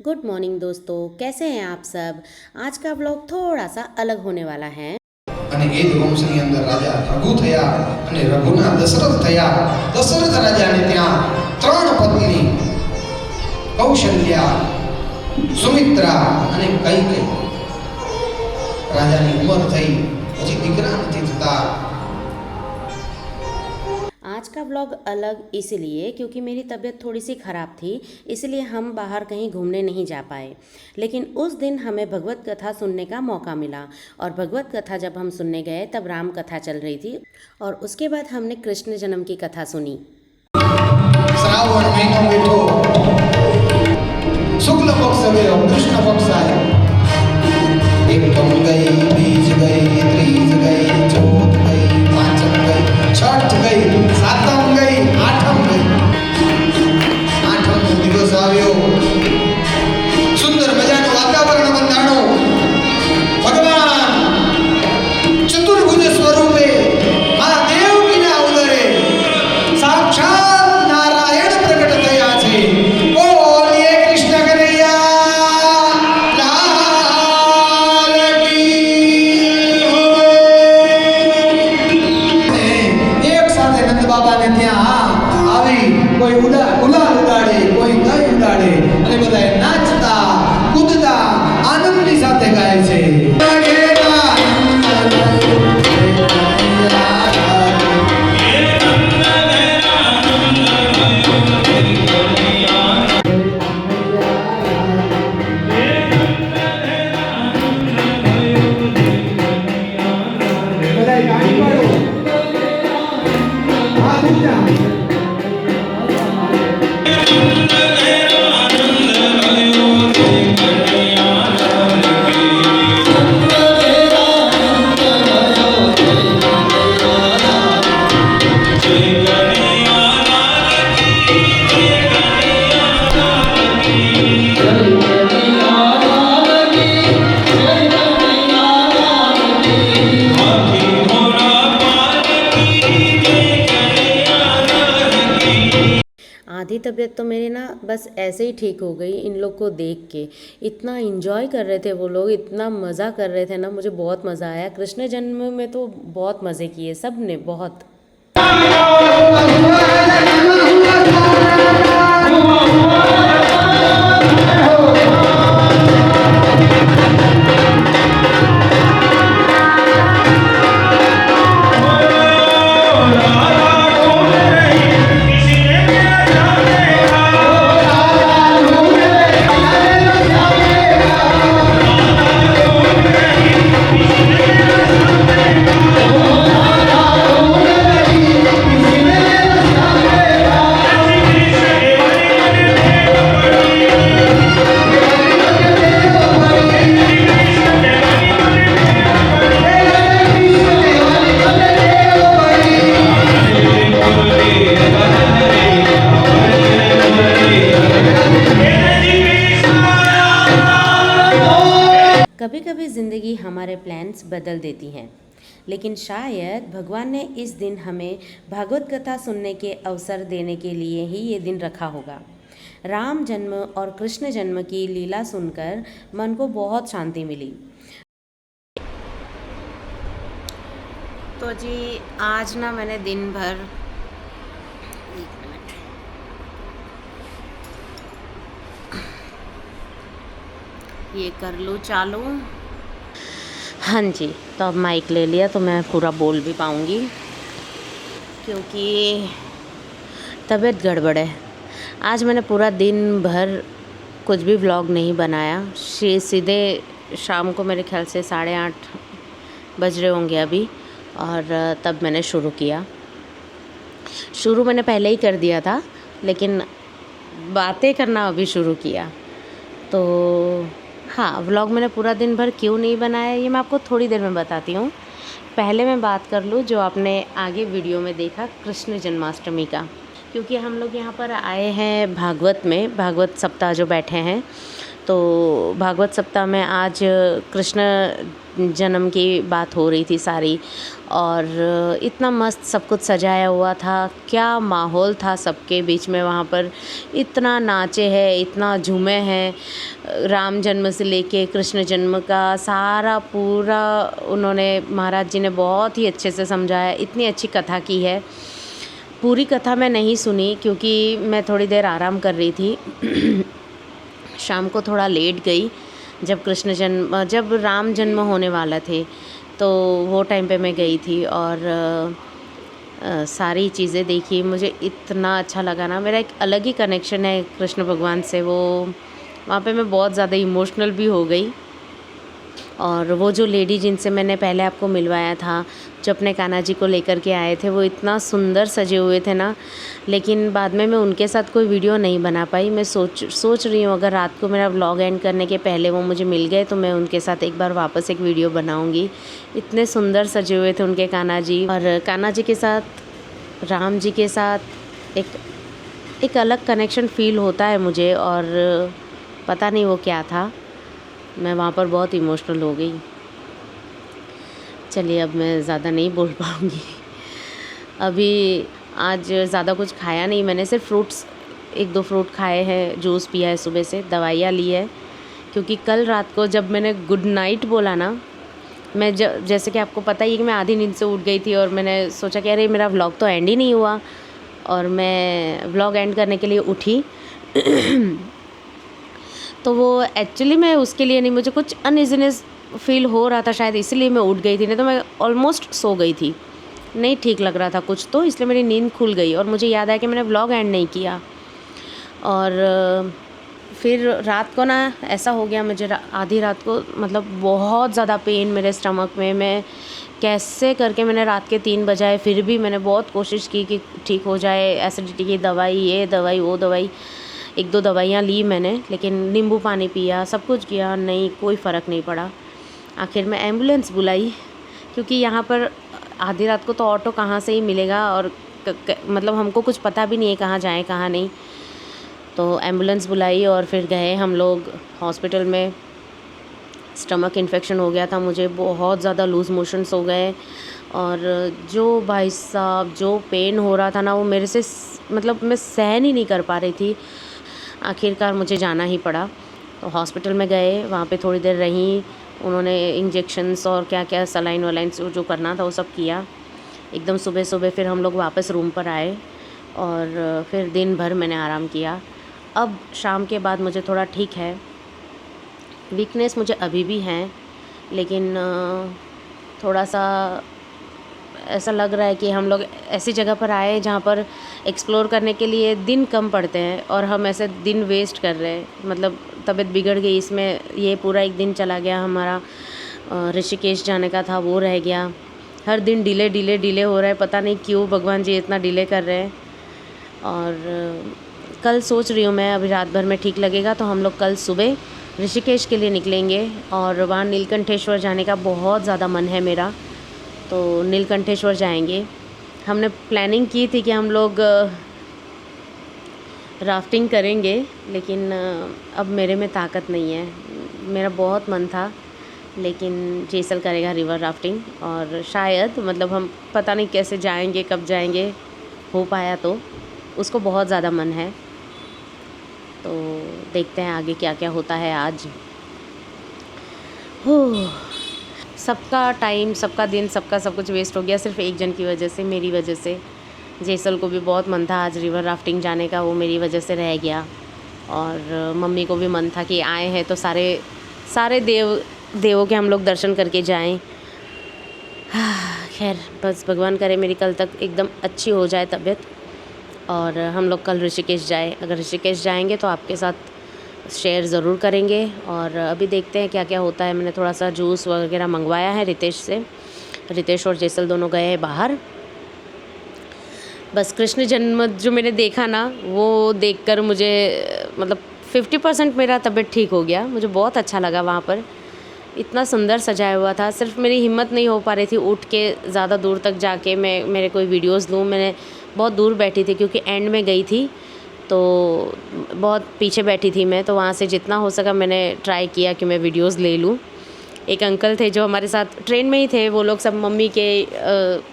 Good morning दोस्तों, कैसे हैं आप सब। आज का व्लॉग थोड़ा सा अलग होने वाला है। અને એ જ વંશની અંદર રાજા રઘુ થયા અને રઘુના દશરથ થયા। દશરથ રાજાને ત્યાં ત્રણ પત્ની કૌશલ્યા, સુમિત્રા અને કૈકેયી। રાજાની ઉંમર થઈ, હજી દીકરા નથી થતા। आज का व्लॉग अलग इसलिए क्योंकि मेरी तबीयत थोड़ी सी ख़राब थी, इसलिए हम बाहर कहीं घूमने नहीं जा पाए। लेकिन उस दिन हमें भगवत कथा सुनने का मौका मिला और भगवत कथा जब हम सुनने गए तब राम कथा चल रही थी और उसके बाद हमने कृष्ण जन्म की कथा सुनी। श्रावण महीनो बेठो, शुक्ल पक्ष गयो, कृष्ण पक्ष आयो। एकम गई, बीज गई, त्रीज गई, चौथ गई, पांचम गई, छठ गई, सातम गई, आठम गई। आठम दिवस આવ્યો। સુંદર મજાનું વાતાવરણ બંધાણું। ભગવાન ચતુર્ભુજ સ્વરૂપે મહાદેવ વિના ઉદરે સાક્ષાત નારાયણ પ્રગટ થયા છે। બોલીએ કૃષ્ણ કનૈયા લાલ કી જય। એક સાથે નંદ બાબાને ત્યાં આવી કોઈ ગુલાલ ઉડાડે, કોઈ ગઈ ઉડાડે અને બધાએ નાચતા કૂદતા આનંદની સાથે ગાય છે। બધાએ ગાડી પાડો, હાથ ઊંચા। आधी तबीयत तो मेरी ना बस ऐसे ही ठीक हो गई इन लोग को देख के। इतना एंजॉय कर रहे थे वो लोग, इतना मज़ा कर रहे थे ना, मुझे बहुत मज़ा आया। कृष्ण जन्म में तो बहुत मज़े किए सब ने, बहुत। कभी कभी ज़िंदगी हमारे प्लान्स बदल देती हैं, लेकिन शायद भगवान ने इस दिन हमें भागवत कथा सुनने के अवसर देने के लिए ही ये दिन रखा होगा। राम जन्म और कृष्ण जन्म की लीला सुनकर मन को बहुत शांति मिली। तो जी आज ना मैंने दिन भर, एक मिनट, ये कर लूँ चालू। हाँ जी, तो अब माइक ले लिया तो मैं पूरा बोल भी पाऊँगी, क्योंकि तबीयत गड़बड़ है। आज मैंने पूरा दिन भर कुछ भी व्लॉग नहीं बनाया। सीधे शाम को मेरे ख्याल से 8:30 बज रहे होंगे अभी, और तब मैंने शुरू किया। शुरू मैंने पहले ही कर दिया था, लेकिन बातें करना अभी शुरू किया। तो हाँ, व्लॉग मैंने पूरा दिन भर क्यों नहीं बनाया ये मैं आपको थोड़ी देर में बताती हूँ। पहले मैं बात कर लूँ जो आपने आगे वीडियो में देखा कृष्ण जन्माष्टमी का, क्योंकि हम लोग यहाँ पर आए हैं भागवत में, भागवत सप्ताह जो बैठे हैं, तो भागवत सप्ताह में आज कृष्ण जन्म की बात हो रही थी सारी, और इतना मस्त सब कुछ सजाया हुआ था, क्या माहौल था सबके बीच में वहाँ पर, इतना नाचे हैं, इतना झूमे हैं, राम जन्म से लेके कृष्ण जन्म का सारा पूरा उन्होंने, महाराज जी ने बहुत ही अच्छे से समझाया, इतनी अच्छी कथा की है। पूरी कथा मैं नहीं सुनी क्योंकि मैं थोड़ी देर आराम कर रही थी शाम को थोड़ा लेट गई, जब राम जन्म होने वाला थे तो वो टाइम पे मैं गई थी, और सारी चीज़ें देखी। मुझे इतना अच्छा लगा ना, मेरा एक अलग ही कनेक्शन है कृष्ण भगवान से। वो वहाँ पे मैं बहुत ज़्यादा इमोशनल भी हो गई। और वो जो लेडी जिनसे मैंने पहले आपको मिलवाया था, जो अपने कान्हा जी को लेकर के आए थे, वो इतना सुंदर सजे हुए थे ना, लेकिन बाद में मैं उनके साथ कोई वीडियो नहीं बना पाई। मैं सोच रही हूँ अगर रात को मेरा व्लॉग एंड करने के पहले वो मुझे मिल गए तो मैं उनके साथ एक बार वापस एक वीडियो बनाऊँगी। इतने सुंदर सजे हुए थे उनके कान्हा जी, और कान्हा जी के साथ राम जी के साथ एक अलग कनेक्शन फ़ील होता है मुझे, और पता नहीं वो क्या था, मैं वहाँ पर बहुत इमोशनल हो गई। चलिए अब मैं ज़्यादा नहीं बोल पाऊँगी। अभी आज ज़्यादा कुछ खाया नहीं मैंने, सिर्फ फ्रूट्स 1-2 फ्रूट खाए हैं, जूस पिया है सुबह से, दवाइयाँ ली है। क्योंकि कल रात को जब मैंने गुड नाइट बोला ना, मैं जैसे कि आपको पता ही है कि मैं आधी नींद से उठ गई थी, और मैंने सोचा कि अरे मेरा व्लॉग तो एंड ही नहीं हुआ, और मैं व्लॉग एंड करने के लिए उठी तो वो एक्चुअली मैं उसके लिए नहीं, मुझे कुछ अनइज़ीनेस फील हो रहा था शायद, इसलिए मैं उठ गई थी, नहीं तो मैं ऑलमोस्ट सो गई थी। नहीं ठीक लग रहा था कुछ तो, इसलिए मेरी नींद खुल गई, और मुझे याद आया कि मैंने व्लॉग एंड नहीं किया। और फिर रात को ना ऐसा हो गया मुझे, आधी रात को मतलब बहुत ज़्यादा पेन मेरे स्टमक में। मैं कैसे करके मैंने रात के 3 बजाए, फिर भी मैंने बहुत कोशिश की कि ठीक हो जाए, एसिडिटी की दवाई, ये दवाई वो दवाई, 1-2 दवाइयाँ ली मैंने, लेकिन नींबू पानी पिया, सब कुछ किया, नहीं कोई फ़र्क नहीं पड़ा। आखिर में एम्बुलेंस बुलाई, क्योंकि यहाँ पर आधी रात को तो ऑटो कहाँ से ही मिलेगा, और मतलब हमको कुछ पता भी नहीं है कहाँ जाएं कहाँ नहीं। तो एम्बुलेंस बुलाई और फिर गए हम लोग हॉस्पिटल में। स्टमक इन्फेक्शन हो गया था मुझे, बहुत ज़्यादा लूज़ मोशंस हो गए, और जो भाई साहब जो पेन हो रहा था ना, वो मेरे से मतलब मैं सहन ही नहीं कर पा रही थी। आखिरकार मुझे जाना ही पड़ा। तो हॉस्पिटल में गए, वहाँ पे थोड़ी देर रहीं, उन्होंने इंजेक्शन्स और क्या क्या सलाइन वलाइन जो करना था वो सब किया। एकदम सुबह फिर हम लोग वापस रूम पर आए, और फिर दिन भर मैंने आराम किया। अब शाम के बाद मुझे थोड़ा ठीक है, वीकनेस मुझे अभी भी है, लेकिन थोड़ा सा ऐसा लग रहा है कि हम लोग ऐसी जगह पर आए जहाँ पर एक्सप्लोर करने के लिए दिन कम पड़ते हैं, और हम ऐसे दिन वेस्ट कर रहे हैं। मतलब तबीयत बिगड़ गई इसमें, ये पूरा एक दिन चला गया हमारा। ऋषिकेश जाने का था वो रह गया। हर दिन डिले हो रहा है, पता नहीं क्यों भगवान जी इतना डिले कर रहे हैं। और कल सोच रही हूँ मैं, अभी रात भर में ठीक लगेगा तो हम लोग कल सुबह ऋषिकेश के लिए निकलेंगे, और वहाँ नीलकंठेश्वर जाने का बहुत ज़्यादा मन है मेरा, तो नीलकंठेश्वर जाएंगे। हमने प्लानिंग की थी कि हम लोग राफ्टिंग करेंगे, लेकिन अब मेरे में ताकत नहीं है। मेरा बहुत मन था, लेकिन जेसल करेगा रिवर राफ्टिंग, और शायद मतलब हम पता नहीं कैसे जाएंगे, कब जाएंगे, हो पाया तो उसको बहुत ज़्यादा मन है। तो देखते हैं आगे क्या क्या होता है। आज सबका टाइम, सबका दिन, सबका सब कुछ वेस्ट हो गया सिर्फ एक जन की वजह से, मेरी वजह से। जेसल को भी बहुत मन था आज रिवर राफ्टिंग जाने का, वो मेरी वजह से रह गया। और मम्मी को भी मन था कि आए हैं तो सारे देवों के हम लोग दर्शन करके जाएं। खैर बस भगवान करे मेरी कल तक एकदम अच्छी हो जाए तबीयत, और हम लोग कल ऋषिकेश जाए। अगर ऋषिकेश जाएंगे तो आपके साथ शेयर ज़रूर करेंगे। और अभी देखते हैं क्या क्या होता है। मैंने थोड़ा सा जूस वगैरह मंगवाया है रितेश से। रितेश और जेसल दोनों गए हैं बाहर। बस कृष्ण जन्म जो मैंने देखा ना, वो देखकर मुझे मतलब 50% मेरा तबीयत ठीक हो गया। मुझे बहुत अच्छा लगा वहाँ पर, इतना सुंदर सजाया हुआ था। सिर्फ मेरी हिम्मत नहीं हो पा रही थी उठ के ज़्यादा दूर तक जाके मेरे कोई वीडियोस लूँ। मैंने बहुत दूर बैठी थी क्योंकि एंड में गई थी, तो बहुत पीछे बैठी थी मैं, तो वहाँ से जितना हो सका मैंने ट्राई किया कि मैं वीडियोस ले लूँ। एक अंकल थे जो हमारे साथ ट्रेन में ही थे, वो लोग सब मम्मी के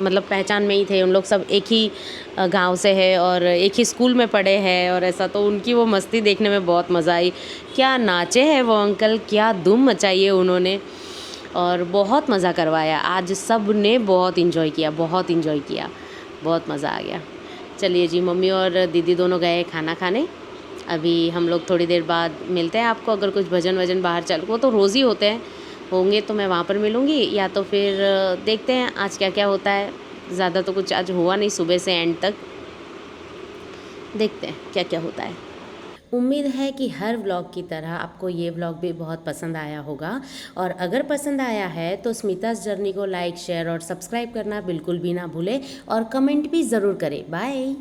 मतलब पहचान में ही थे। उन लोग सब एक ही गांव से है और एक ही स्कूल में पढ़े हैं और ऐसा, तो उनकी वो मस्ती देखने में बहुत मज़ा आई। क्या नाचे हैं वो अंकल, क्या धूम मचाई है उन्होंने और बहुत मज़ा करवाया। आज सब ने बहुत इन्जॉय किया, बहुत इन्जॉय किया, बहुत मज़ा आ गया। चलिए जी, मम्मी और दीदी दोनों गए खाना खाने। अभी हम लोग थोड़ी देर बाद मिलते हैं आपको। अगर कुछ भजन वजन बाहर चल, वो तो रोज़ ही होते हैं, होंगे तो मैं वहाँ पर मिलूँगी, या तो फिर देखते हैं आज क्या क्या होता है। ज़्यादा तो कुछ आज हुआ नहीं, सुबह से एंड तक देखते हैं क्या क्या होता है। उम्मीद है कि हर व्लॉग की तरह आपको ये व्लॉग भी बहुत पसंद आया होगा, और अगर पसंद आया है तो स्मिता's जर्नी को लाइक, शेयर और सब्सक्राइब करना बिल्कुल भी ना भूलें और कमेंट भी ज़रूर करें। बाय।